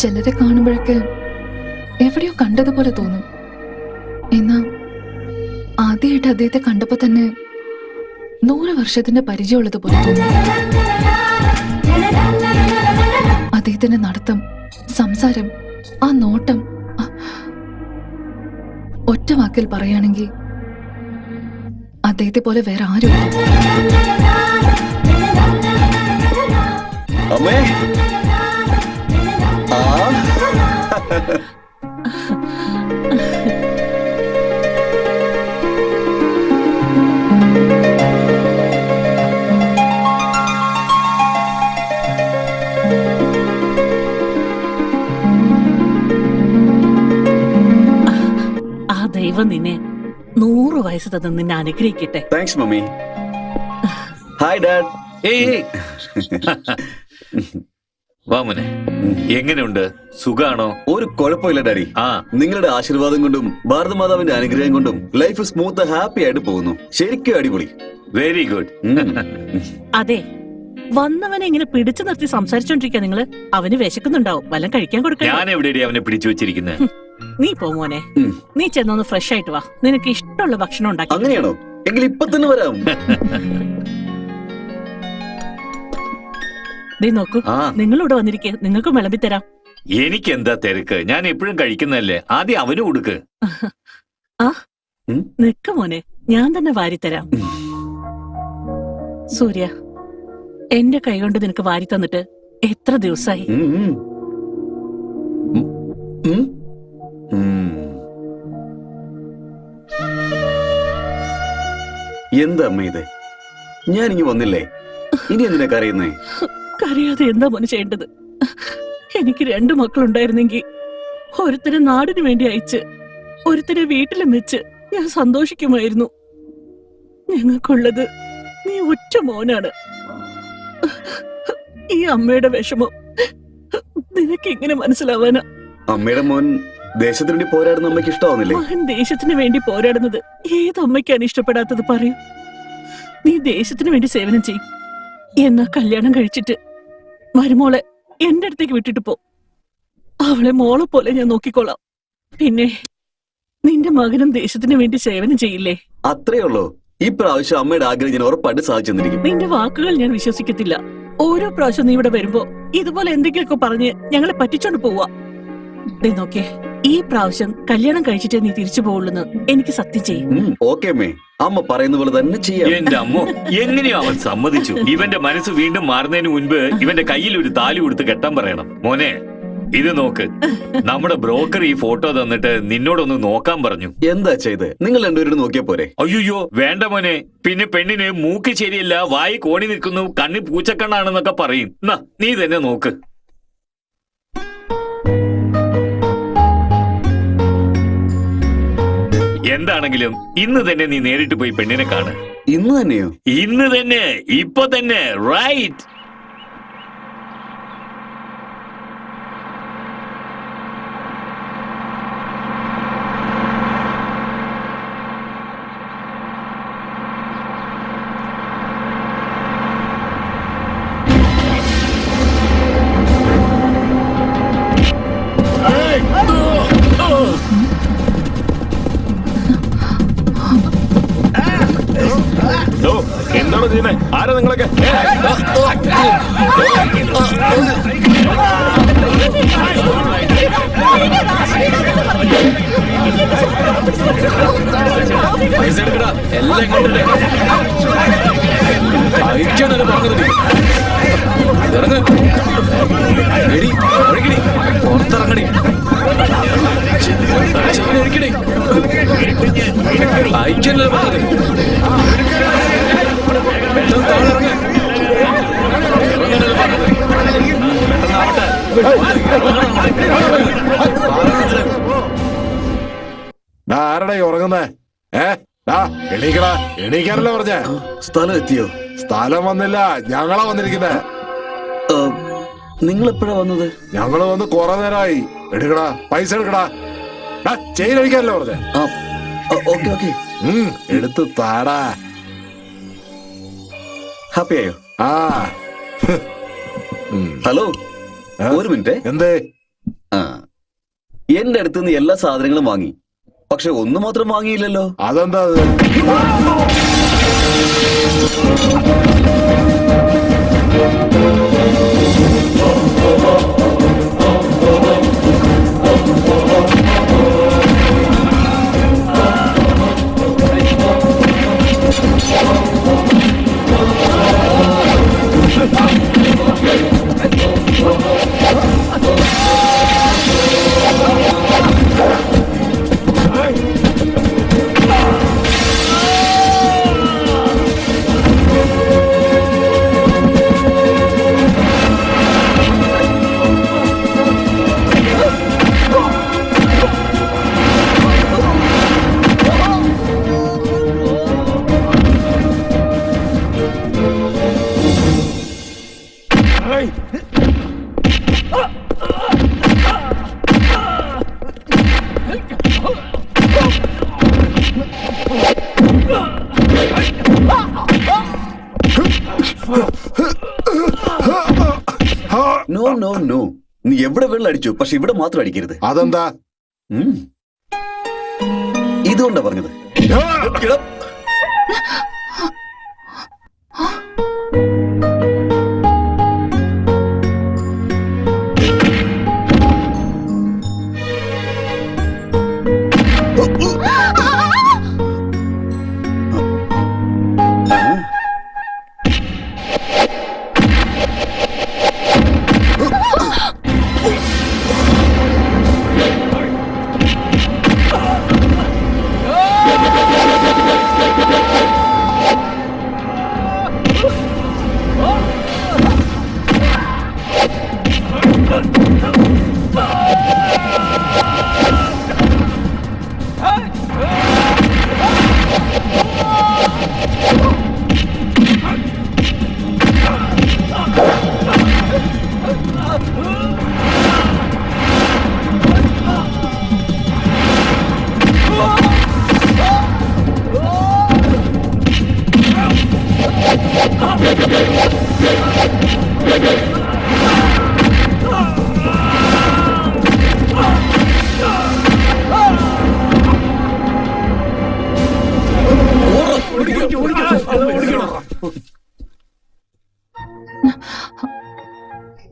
ചിലരെ കാണുമ്പോഴൊക്കെ എവിടെയോ കണ്ടതുപോലെ തോന്നും. എന്നാ ആദ്യമായിട്ട് അദ്ദേഹത്തെ കണ്ടപ്പോ തന്നെ 100 വർഷത്തിന്റെ പരിചയമുള്ളത് പോലെ തോന്നി. അദ്ദേഹത്തിന്റെ നടത്തം, സംസാരം, ആ നോട്ടം, ഒറ്റ വാക്കിൽ പറയുകയാണെങ്കിൽ അദ്ദേഹത്തെ പോലെ വേറെ ആരുമില്ല. അമ്മേ, ആ ദൈവം നിന്നെ 100 വയസ്സ് തന്ന് നിന്നെ അനുഗ്രഹിക്കട്ടെ. Thanks mummy. Hi dad. വാ മോനെ, എങ്ങനെയുണ്ട്? സുഖാണോ? ഒരു കുഴപ്പമില്ല ഡാഡി. നിങ്ങളുടെ ആശീർവാദം കൊണ്ടും ഭാരതമാതാവിന്റെ അനുഗ്രഹം കൊണ്ടും ലൈഫ് സ്മൂത്ത് ഹാപ്പി ആയിട്ട് പോകുന്നു. ശരിക്കും അടിപൊളി. Very good. അതെ, വന്നവനെ ഇങ്ങനെ പിടിച്ചു നിർത്തി സംസാരിച്ചോണ്ടിരിക്കുക നിങ്ങള്. അവന് വിശക്കുന്നുണ്ടാവും, വല്ലതും കഴിക്കാൻ കൊടുക്കാം. ഞാൻ എവിടെയാ അവനെ പിടിച്ചു വെച്ചിരിക്കുന്നത്? നീ പോ മോനെ, നീ ചെന്നൊന്ന് ഫ്രഷ് ആയിട്ട് വാ. നിനക്ക് ഇഷ്ടമുള്ള ഭക്ഷണം ഉണ്ടാക്കി. അങ്ങനെയാണോ? എങ്കിൽ ഇപ്പൊ തന്നെ വരാം. നീ നോക്കൂ, നിങ്ങളിവിടെ വന്നിരിക്കെ, നിങ്ങൾക്ക് വിളമ്പി തരാം. എനിക്ക് എന്താ തിരക്ക്? ഞാൻ എപ്പോഴും കഴിക്കുന്നതല്ലേ. ആദ്യം അവന് കൊടുക്ക്. നിക്ക് മോനെ, ഞാൻ തന്നെ വാരിത്തരാം. സൂര്യ, എന്റെ കൈ കൊണ്ട് നിനക്ക് വാരി തന്നിട്ട് എത്ര ദിവസമായി? എന്താ അമ്മ ഇത്? ഞാൻ ഇനി വന്നില്ലേ? ഇനി എന്തിനാ കരയുന്നേ? കരയാതെ എന്താ മോനെ ചെയ്യേണ്ടത്? എനിക്ക് 2 മക്കളുണ്ടായിരുന്നെങ്കിൽ ഒരുത്തരെ നാടിനു വേണ്ടി അയച്ച് ഒരുത്തരെ വീട്ടിലും വെച്ച് ഞാൻ സന്തോഷിക്കുമായിരുന്നു. ഞങ്ങൾക്കുള്ളത് നീ ഒറ്റ മോനാണ്. ഈ അമ്മയുടെ വിഷമം നിനക്ക് എങ്ങനെ മനസ്സിലാവാനാ? അമ്മയുടെ മോൻ ദേശത്തിന് വേണ്ടി പോരാടുന്ന അമ്മയ്ക്ക് ഇഷ്ടമാവുന്നില്ലേ? മകൻ ദേശത്തിന് വേണ്ടി പോരാടുന്നത് ഏതമ്മയ്ക്കാണ് ഇഷ്ടപ്പെടാത്തത്? പറയൂ. നീ ദേശത്തിന് വേണ്ടി സേവനം ചെയ്യും. എന്നാ കല്യാണം കഴിച്ചിട്ട് മരുമോളെ എന്റെ അടുത്തേക്ക് വിട്ടിട്ട് പോ. അവളെ മോളെ പോലെ ഞാൻ നോക്കിക്കോളാം. പിന്നെ നിന്റെ മകനും ദേശത്തിന് വേണ്ടി സേവനം ചെയ്യില്ലേ? അത്രേ ഉള്ളൂ. ഈ പ്രാവശ്യം അമ്മയുടെ ആഗ്രഹം ഞാൻ ഉറപ്പായിട്ട് സാധിച്ചെന്നിരിക്കും. നിന്റെ വാക്കുകൾ ഞാൻ വിശ്വസിക്കത്തില്ല. ഓരോ പ്രാവശ്യം നീ ഇവിടെ വരുമ്പോ ഇതുപോലെ എന്തെങ്കിലുമൊക്കെ പറഞ്ഞ് ഞങ്ങളെ പറ്റിച്ചോണ്ട് പോവാ. നീ നോക്കേ, ഈ പ്രാവശ്യം കല്യാണം കഴിച്ചിട്ടേ നീ തിരിച്ചു പോവുള്ളൂന്ന് എനിക്ക് സത്യം ചെയ്യും. ഓക്കേ അമ്മേ, അമ്മ പറയുന്ന പോലെ തന്നെ ചെയ്യാം. എന്റെ അമ്മോ, എങ്ങനെയോ അവൻ സമ്മതിച്ചു. ഇവന്റെ മനസ്സ് വീണ്ടും മാറുന്നതിന് മുൻപ് ഇവന്റെ കയ്യിൽ ഒരു താലി കൊടുത്ത് കെട്ടാൻ പറയണം. മോനെ, ഇത് നോക്ക്, നമ്മുടെ ബ്രോക്കർ ഈ ഫോട്ടോ തന്നിട്ട് നിന്നോടൊന്ന് നോക്കാൻ പറഞ്ഞു. എന്താ ചെയ്ത്? നിങ്ങൾ രണ്ടുപേരും നോക്കിയാ പോരെ? അയ്യോ വേണ്ട മോനെ. പിന്നെ പെണ്ണിന് മൂക്ക് ശരിയല്ല, വായി കോണി നിൽക്കുന്നു, കണ്ണി പൂച്ചക്കണ്ണാണെന്നൊക്കെ പറയും. നീ തന്നെ നോക്ക്. എന്താണെങ്കിലും ഇന്ന് തന്നെ നീ നേരിട്ട് പോയി പെണ്ണിനെ കാണ്. ഇന്ന് തന്നെയോ? ഇന്ന് തന്നെ, ഇപ്പൊ തന്നെ. റൈറ്റ്. എന്താണ് ചെയ്യുന്നേ? ആരാ നിങ്ങളൊക്കെ? പൈസ എടുക്കടാ, എല്ലാം ഇങ്ങോട്ടേ അയച്ചാണല്ലോ പറഞ്ഞത്. ഇറങ്ങ, എടി ഒഴുകിടി, പുറത്തിറങ്ങടി, ഒഴുകിടി, അയച്ചാണല്ലോ പറഞ്ഞത്. ആരടാ ഉറങ്ങുന്നേ? എണീക്കടാ, എണീക്കാനല്ലോ പറഞ്ഞ. സ്ഥലം എത്തിയോ? സ്ഥലം വന്നില്ല, ഞങ്ങളാ വന്നിരിക്കുന്നേ. നിങ്ങൾ എപ്പോഴാ വന്നത്? ഞങ്ങള് വന്ന് കുറെ നേരമായി. എടുക്കടാ, പൈസ എടുക്കടാ. ചെയിൻ അടിക്കാനല്ലോ പറഞ്ഞ. ഓക്കെ ഓക്കെ, എടുത്ത് താടാ. ഹാപ്പി ആയോ? ഹലോ, ഒരു മിനിറ്റ്. എന്തേ? എന്റെ അടുത്ത് നിന്ന് എല്ലാ സാധനങ്ങളും വാങ്ങി, പക്ഷെ ഒന്ന് മാത്രം വാങ്ങിയില്ലല്ലോ. അതെന്താ അത്? നോ നോ നോ, നീ എവിടെ വെള്ളം അടിച്ചു, പക്ഷെ ഇവിടെ മാത്രം അടിക്കരുത്. അതെന്താ? ഉം. ഇതുകൊണ്ടാ പറഞ്ഞത്. എടാ,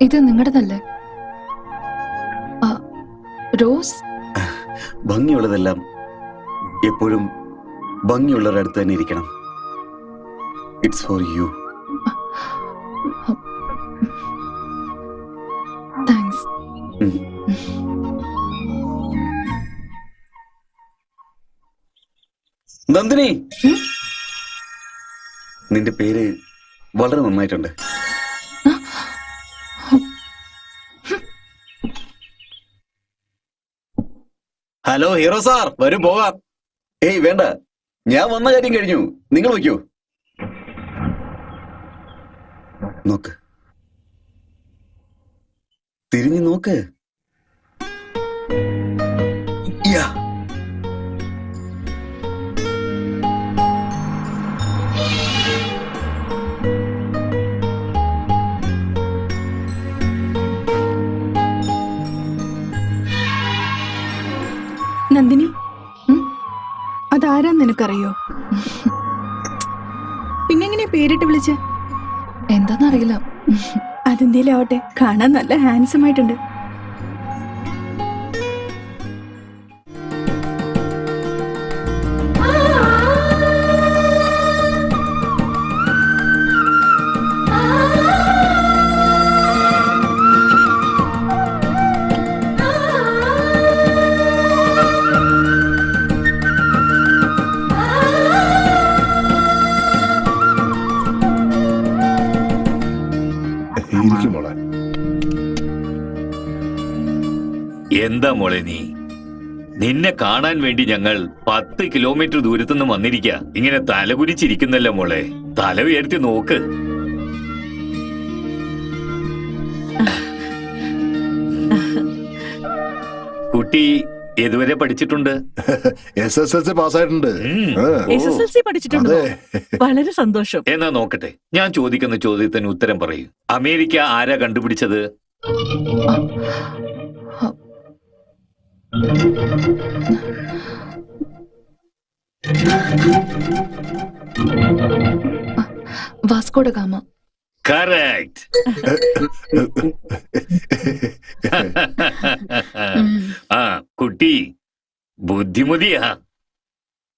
ഇത് നിങ്ങളുടേതല്ലേ? റോസ്, ഭംഗിയുള്ളതെല്ലാം എപ്പോഴും ഭംഗിയുള്ളവരുടെ അടുത്ത് തന്നെ ഇരിക്കണം. It's for you. Thanks. Nandini, നിന്റെ പേര് വളരെ നന്നായിട്ടുണ്ട്. ഹലോ ഹീറോ സാർ, വരും പോകാം. ഏയ് വേണ്ട, ഞാൻ വന്ന കാര്യം കഴിഞ്ഞു. നിങ്ങൾ വയ്ക്കൂ. നോക്ക്, തിരിഞ്ഞു നോക്ക്. യാ. നന്ദിനി, അതാരാ നിനക്കറിയോ? പിന്നെങ്ങനെ പേരിട്ട് വിളിച്ച്? എന്താന്നറിയില്ല. അതെന്തേലും ആവട്ടെ, കാണാൻ നല്ല ഹാൻസം ആയിട്ടുണ്ട്. ഇരിക്കും മോളെ. എന്താ മോളെ നീ? നിന്നെ കാണാൻ വേണ്ടി ഞങ്ങൾ 10 കിലോമീറ്റർ ദൂരത്തുനിന്ന് വന്നിരിക്ക. ഇങ്ങനെ തലകുരിച്ചിരിക്കുന്നല്ലോ മോളെ. തല ഉയർത്തി നോക്ക്. കുട്ടി ഏതുവരെ പഠിച്ചിട്ടുണ്ട്? SSLC പാസ്സായിട്ടുണ്ട്. SSLC പഠിച്ചിട്ടുണ്ടോ? വളരെ സന്തോഷം. എന്നാ നോക്കട്ടെ, ഞാൻ ചോദിക്കുന്ന ചോദ്യത്തിന് ഉത്തരം പറയൂ. അമേരിക്ക ആരാ കണ്ടുപിടിച്ചത്? Vasco da gamma. കറക്റ്റ്. ആ കുട്ടി ബുദ്ധിമതിയാ.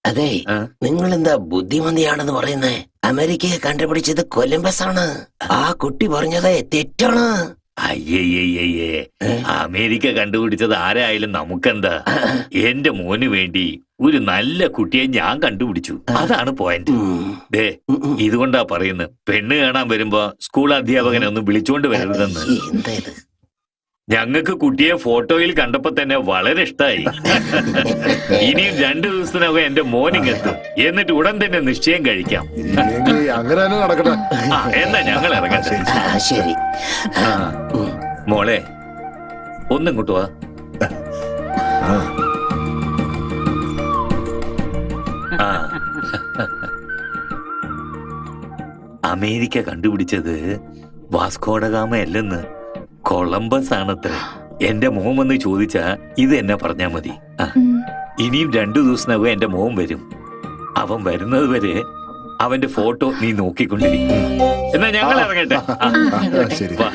അതെ, ആ? നിങ്ങൾ എന്താ ബുദ്ധിമതിയാണെന്ന് പറയുന്നേ? അമേരിക്കയെ കണ്ടുപിടിച്ചത് കൊലംബസ് ആണ്. ആ കുട്ടി പറഞ്ഞത് തെറ്റാണ്. അയ്യയ്യയ്യേ, അമേരിക്ക കണ്ടുപിടിച്ചത് ആരായാലും നമുക്കെന്താ? എന്റെ മോന് വേണ്ടി ഒരു നല്ല കുട്ടിയെ ഞാൻ കണ്ടുപിടിച്ചു. അതാണ് പോയിന്റ്. ദേ, ഇതുകൊണ്ടാ പറയുന്നത്, പെണ്ണ് കാണാൻ വരുമ്പോ സ്കൂൾ അധ്യാപകനെ ഒന്ന് വിളിച്ചോണ്ട് വരരുതെന്ന്. എന്താ ഇത്? ഞങ്ങൾക്ക് കുട്ടിയെ ഫോട്ടോയിൽ കണ്ടപ്പോ തന്നെ വളരെ ഇഷ്ടായി. ഇനിയും 2 ദിവസത്തിനകം എന്റെ മോനിങ്ങെത്തും. എന്നിട്ട് ഉടൻ തന്നെ നിശ്ചയം കഴിക്കാം. എങ്കിൽ അങ്ങനെ തന്നെ നടക്കട്ടെ. ആ, എന്നാ ഞങ്ങൾ ഇറങ്ങട്ടെ. ആ, ശരി. ആ, മോളെ ഒന്നിങ്ങോട്ട് വാ. ആ. അമേരിക്ക കണ്ടുപിടിച്ചത് വാസ്കോഡഗാമ അല്ലെന്ന്, കൊളംബസ് ആണത്രേ. എന്റെ മോൻ വന്ന് ചോദിച്ചാ ഇത് എന്നെ പറഞ്ഞാ മതി. ആ, ഇനിയും 2 ദിവസത്തിനകം എന്റെ മോൻ വരും. അവൻ വരുന്നത് വരെ അവന്റെ ഫോട്ടോ നീ നോക്കിക്കൊണ്ടിരിക്കും. എന്നാ ഞങ്ങൾ ഇറങ്ങട്ടെ. ശരി. വാ.